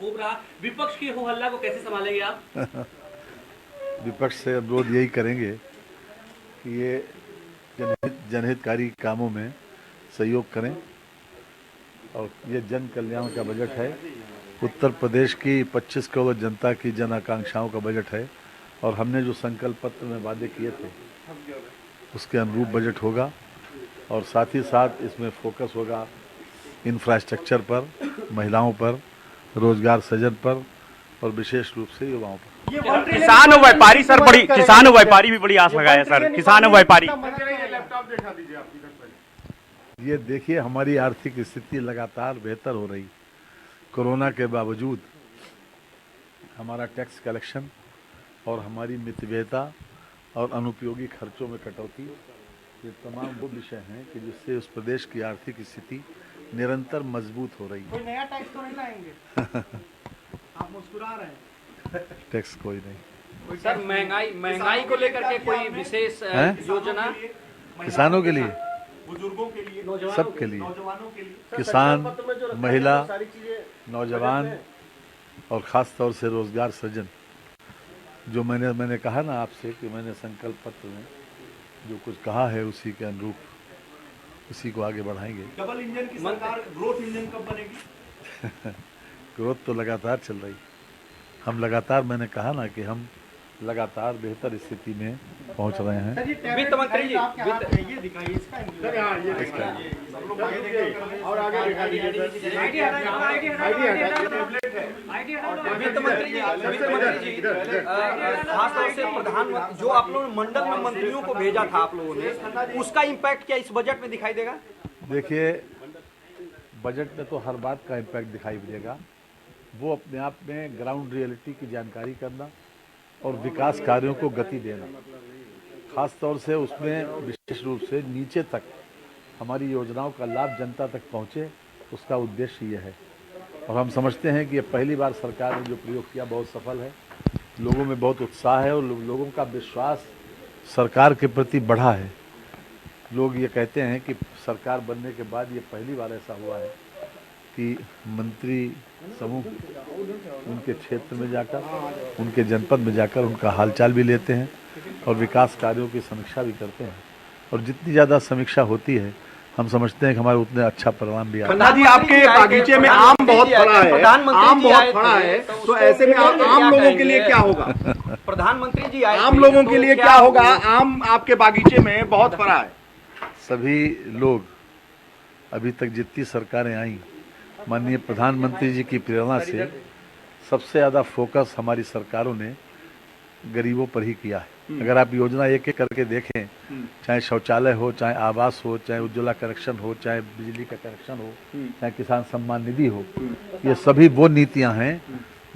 खूब रहा, विपक्ष की हो हल्ला को कैसे संभालेंगे आप? विपक्ष से अनुरोध यही करेंगे कि ये जनहितकारी कामों में सहयोग करें और ये जन कल्याण का बजट है। उत्तर प्रदेश की 25 करोड़ जनता की जन आकांक्षाओं का बजट है और हमने जो संकल्प पत्र में वादे किए थे उसके अनुरूप बजट होगा और साथ ही साथ इसमें फोकस होगा इंफ्रास्ट्रक्चर पर, महिलाओं पर, रोजगार सृजन पर और विशेष रूप से युवाओं पर। किसान और व्यापारी सर, बड़ी किसान और व्यापारी भी बड़ी आस लगाए सर, किसान और व्यापारी। ये देखिए, हमारी आर्थिक स्थिति लगातार बेहतर हो रही। कोरोना के बावजूद हमारा टैक्स कलेक्शन और हमारी मितव्ययता और अनुपयोगी खर्चों में कटौती, ये तमाम वो विषय हैं कि जिससे उस प्रदेश की आर्थिक स्थिति निरंतर मजबूत हो रही है। कोई नया टैक्स तो नहीं लाएंगे? आप मुस्कुरा रहे हैं। टैक्स कोई नहीं। सर, महंगाई को लेकर के कोई विशेष योजना किसानों के लिए, बुजुर्गों के लिए, सबके लिए, नौजवानों के लिए, किसान, महिला, नौजवान और ख़ास तौर से रोजगार सृजन, जो मैंने कहा ना आपसे कि मैंने संकल्प पत्र में जो कुछ कहा है उसी के अनुरूप उसी को आगे बढ़ाएंगे। डबल इंजन की सरकार, ग्रोथ इंजन कब बनेगी? ग्रोथ तो लगातार चल रही। हम लगातार, मैंने कहा ना कि हम लगातार बेहतर स्थिति में पहुंच रहे हैं। वित्त मंत्री जी, ये दिखाइए इसका और आगे दिखा दीजिए वित्त मंत्री जी, खासतौर से प्रधानमंत्री जो आप लोगों ने मंडल में मंत्रियों को भेजा था आप लोगों ने, उसका इम्पैक्ट क्या इस बजट में दिखाई देगा? देखिए, बजट में तो हर बात का इम्पैक्ट दिखाई देगा। वो अपने आप में ग्राउंड रियलिटी की जानकारी करना और विकास कार्यों को गति देना, खास तौर से उसमें विशेष रूप से नीचे तक हमारी योजनाओं का लाभ जनता तक पहुंचे, उसका उद्देश्य ये है। और हम समझते हैं कि ये पहली बार सरकार ने जो प्रयोग किया बहुत सफल है। लोगों में बहुत उत्साह है और लोगों का विश्वास सरकार के प्रति बढ़ा है। लोग ये कहते हैं कि सरकार बनने के बाद ये पहली बार ऐसा हुआ है कि मंत्री समूह उनके क्षेत्र में जाकर, उनके जनपद में जाकर उनका हालचाल भी लेते हैं और विकास कार्यों की समीक्षा भी करते हैं। और जितनी ज़्यादा समीक्षा होती है, हम समझते हैं कि हमारे उतने अच्छा परिणाम भी आता है। खन्ना जी, आपके बागीचे में आम बहुत फड़ा है, आम बहुत फड़ा है, तो ऐसे में आम लोगों के लिए क्या होगा? प्रधानमंत्री जी आए, आम लोगों के लिए क्या होगा? आम आपके बागीचे में बहुत फड़ा है। सभी लोग, अभी तक जितनी सरकारें आई, माननीय प्रधानमंत्री जी की प्रेरणा से सबसे ज़्यादा फोकस हमारी सरकारों ने गरीबों पर ही किया है। अगर आप योजना एक एक करके देखें, चाहे शौचालय हो, चाहे आवास हो, चाहे उज्ज्वला कनेक्शन हो, चाहे बिजली का कनेक्शन हो, चाहे किसान सम्मान निधि हो, ये सभी वो नीतियां हैं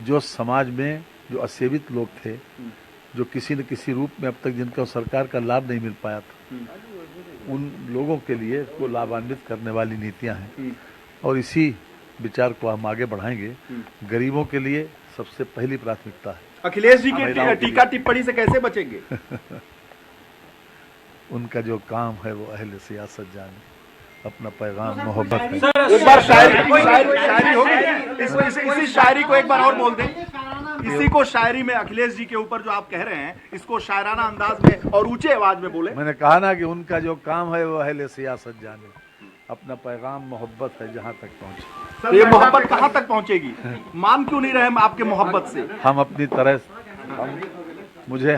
जो समाज में जो असेवित लोग थे, जो किसी न किसी रूप में अब तक जिनका सरकार का लाभ नहीं मिल पाया था, उन लोगों के लिए को लाभान्वित करने वाली नीतियां हैं। और इसी विचार को हम आगे बढ़ाएंगे। गरीबों के लिए सबसे पहली प्राथमिकता है। अखिलेश जी की टीका टिप्पणी से कैसे बचेंगे? उनका जो काम है वो अहले सियासत जाने, अपना पैगाम मोहब्बत है। एक बार शायरी होगी, इसी शायरी को एक बार और बोल दें। इसी को शायरी में अखिलेश जी के ऊपर जो आप कह रहे हैं, इसको शायराना अंदाज में और ऊंचे आवाज में बोले। मैंने कहा ना कि उनका जो काम है वो अहले सियासत जाने, अपना पैगाम मोहब्बत है जहाँ तक पहुँचे। तो ये मोहब्बत कहाँ तक पहुँचेगी? मान क्यों नहीं रहे हम आपके मोहब्बत से? हम अपनी तरह,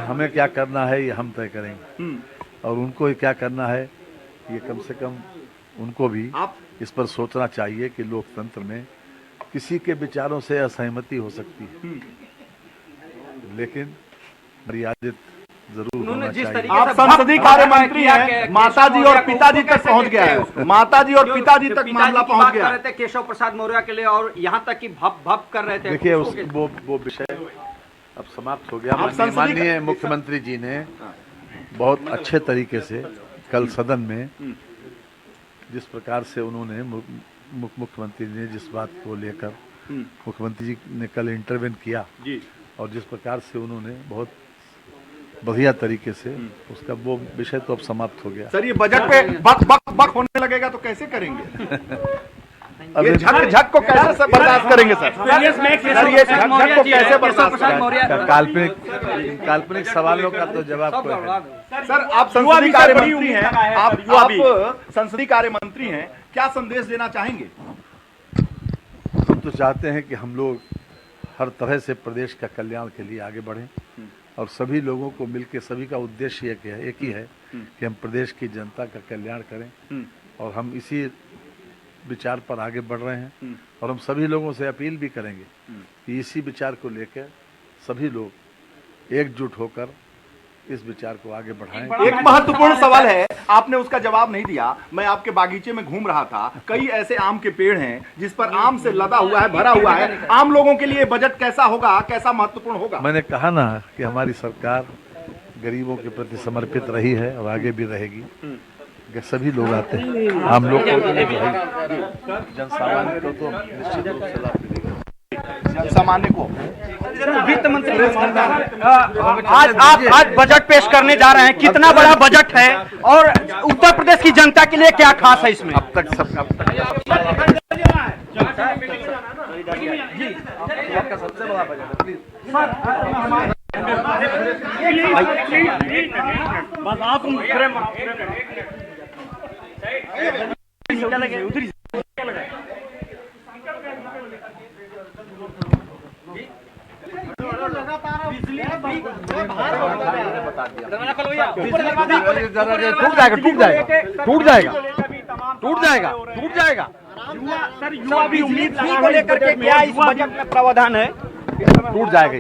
हमें क्या करना है ये हम तय करेंगे और उनको क्या करना है ये कम से कम उनको भी इस पर सोचना चाहिए कि लोकतंत्र में किसी के विचारों से असहमति हो सकती है, लेकिन मर्यादित जरूर होना चाहिए। आप संसदीय कार्य मंत्री हैं, माताजी और पिताजी तक पहुंच गया है, माताजी और पिताजी तक मामला पहुंच गया है। केशव प्रसाद मौर्य के लिए और यहाँ तक कि भप कर रहे थे। देखिए, वो विषय अब समाप्त हो गया। माननीय मुख्यमंत्री जी ने बहुत अच्छे तरीके से कल सदन में जिस प्रकार से उन्होंने मुख्यमंत्री ने जिस बात को लेकर मुख्यमंत्री जी ने कल इंटरवेन किया और जिस प्रकार से उन्होंने बहुत बढ़िया तरीके से उसका वो विषय तो अब समाप्त हो गया। सर, ये बजट पे बक होने लगेगा तो कैसे करेंगे? ये झक को कैसे सब बर्दाश्त करेंगे सर? सर ये झक को कैसे बर्दाश्त करेंगे? काल्पनिक सवालों का तो जवाब तो है। सर आप संसदीय कार्य मंत्री हैं, आप संसदीय कार्य मंत्री हैं, क्या संदेश देना चाहेंगे? हम तो चाहते हैं कि हम लोग हर तरह से प्रदेश का कल्याण के लिए आगे बढ़ें और सभी लोगों को मिलकर, सभी का उद्देश्य एक ही है कि हम प्रदेश की जनता का कल्याण करें और हम इसी विचार पर आगे बढ़ रहे हैं और हम सभी लोगों से अपील भी करेंगे कि इसी विचार को लेकर सभी लोग एकजुट होकर इस विचार को आगे बढ़ाएं। एक महत्वपूर्ण सवाल है, आपने उसका जवाब नहीं दिया। मैं आपके बागीचे में घूम रहा था, कई ऐसे आम के पेड़ हैं जिस पर आम से लदा हुआ है, भरा हुआ है। आम लोगों के लिए बजट कैसा होगा, कैसा महत्वपूर्ण होगा? मैंने कहा ना कि हमारी सरकार गरीबों के प्रति समर्पित रही है और आगे भी रहेगी। सभी लोग आते हैं, आम लोग जनसामान्य को तो निश्चित रूप से लाभ मिलेगा। जनसामान्य को वित्त मंत्री आज बजट पेश करने जा रहे हैं, कितना बड़ा बजट है और उत्तर प्रदेश की जनता के लिए क्या खास है इसमें? अब तक सबका सबसे बड़ा बजट टूट जाएगा। सर युवा भी उम्मीद को लेकर के क्या इस बजट में प्रावधान है? टूट जाएगा,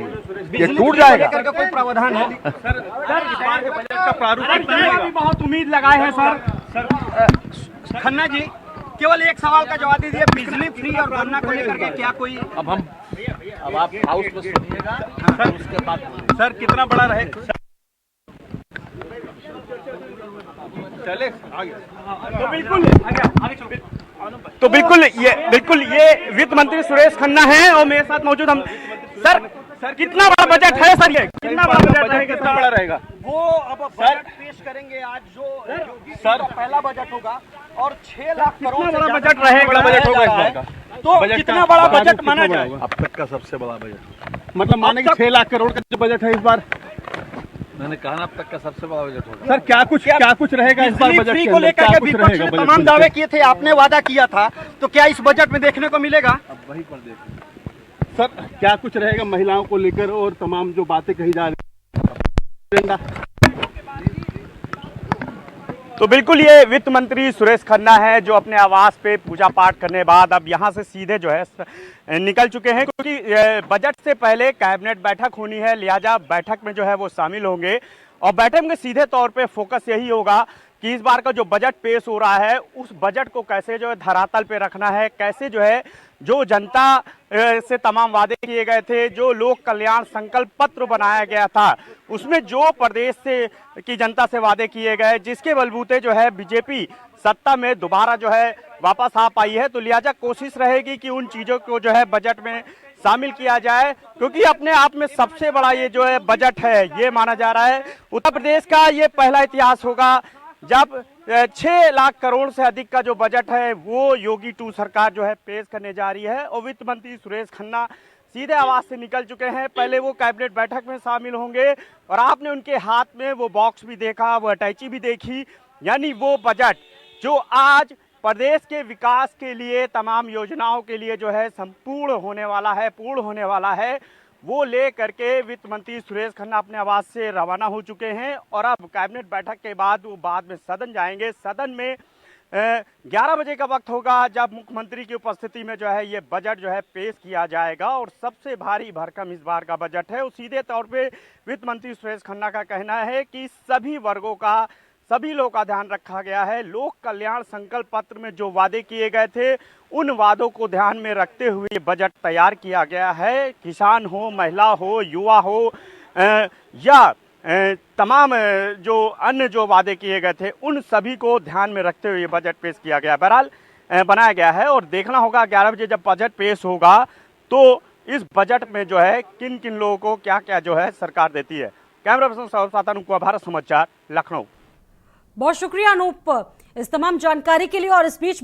ये टूट जाएगा। करके कोई प्रावधान है? सर इस बार के बजट का प्रारूप भी बहुत उम्मीद लगाए हैं सर। खन्ना जी केवल एक सवाल का जवाब दीजिए, बिजली फ्री और गन्ना को लेकर के क्या कोई अब आप हाउस में सुनिएगा, उसके बाद सर कितना बड़ा रहेगा? चले आगे तो बिल्कुल ये वित्त मंत्री सुरेश खन्ना हैं और मेरे साथ मौजूद हम। सर कितना बड़ा बजट है सर? ये कितना बड़ा बजट है, कितना बड़ा रहेगा? वो अब बजट पेश करेंगे आज जो सर पहला बजट होगा और 6 लाख करोड़ बड़ा बजट रहेगा। बजट होगा इस बार का, तो कितना बड़ा बजट माना जाए? अब तक का सबसे बड़ा बजट, मतलब माने कि 6 लाख करोड़ का जो बजट है इस बार। मैंने कहा ना अब तक का सबसे बड़ा बजट होगा। सर क्या कुछ रहेगा इस बार बजट के को अंदर? लेकर क्या के कुछ विपक्ष रहेगा ने तमाम दावे किए थे, आपने वादा किया था, तो क्या इस बजट में देखने को मिलेगा? अब वही पर देखिए सर क्या कुछ रहेगा महिलाओं को लेकर और तमाम जो बातें कही जा रही हैं? तो बिल्कुल ये वित्त मंत्री सुरेश खन्ना है जो अपने आवास पे पूजा पाठ करने बाद अब यहाँ से सीधे जो है निकल चुके हैं, क्योंकि बजट से पहले कैबिनेट बैठक होनी है, लिहाजा बैठक में जो है वो शामिल होंगे और बैठक में सीधे तौर पे फोकस यही होगा कि इस बार का जो बजट पेश हो रहा है उस बजट को कैसे जो है धरातल पे रखना है, कैसे जो है जो जनता से तमाम वादे किए गए थे, जो लोक कल्याण संकल्प पत्र बनाया गया था, उसमें जो प्रदेश से की जनता से वादे किए गए, जिसके बलबूते जो है बीजेपी सत्ता में दोबारा जो है वापस आ पाई है, तो लिहाजा कोशिश रहेगी कि उन चीज़ों को जो है बजट में शामिल किया जाए, क्योंकि अपने आप में सबसे बड़ा ये जो है बजट है ये माना जा रहा है। उत्तर प्रदेश का ये पहला इतिहास होगा जब 6 लाख करोड़ से अधिक का जो बजट है वो योगी 2 सरकार जो है पेश करने जा रही है और वित्त मंत्री सुरेश खन्ना सीधे आवाज से निकल चुके हैं। पहले वो कैबिनेट बैठक में शामिल होंगे और आपने उनके हाथ में वो बॉक्स भी देखा, वो अटैची भी देखी, यानी वो बजट जो आज प्रदेश के विकास के लिए तमाम योजनाओं के लिए जो है संपूर्ण होने वाला है, पूर्ण होने वाला है, वो ले करके वित्त मंत्री सुरेश खन्ना अपने आवास से रवाना हो चुके हैं और अब कैबिनेट बैठक के बाद वो बाद में सदन जाएंगे। सदन में 11 बजे का वक्त होगा जब मुख्यमंत्री की उपस्थिति में जो है ये बजट जो है पेश किया जाएगा और सबसे भारी भरकम इस बार का बजट है। और सीधे तौर पे वित्त मंत्री सुरेश खन्ना का कहना है कि सभी वर्गों का, सभी लोगों का ध्यान रखा गया है। लोक कल्याण संकल्प पत्र में जो वादे किए गए थे उन वादों को ध्यान में रखते हुए ये बजट तैयार किया गया है। किसान हो, महिला हो, युवा हो या तमाम जो अन्य जो वादे किए गए थे उन सभी को ध्यान में रखते हुए ये बजट पेश किया गया, बहरहाल बनाया गया है। और देखना होगा 11 बजे जब बजट पेश होगा तो इस बजट में जो है किन किन लोगों को क्या क्या जो है सरकार देती है। कैमरा पर्सन सौरभ साता, भारत समाचार, लखनऊ। बहुत शुक्रिया अनूप इस तमाम जानकारी के लिए। और इस बीच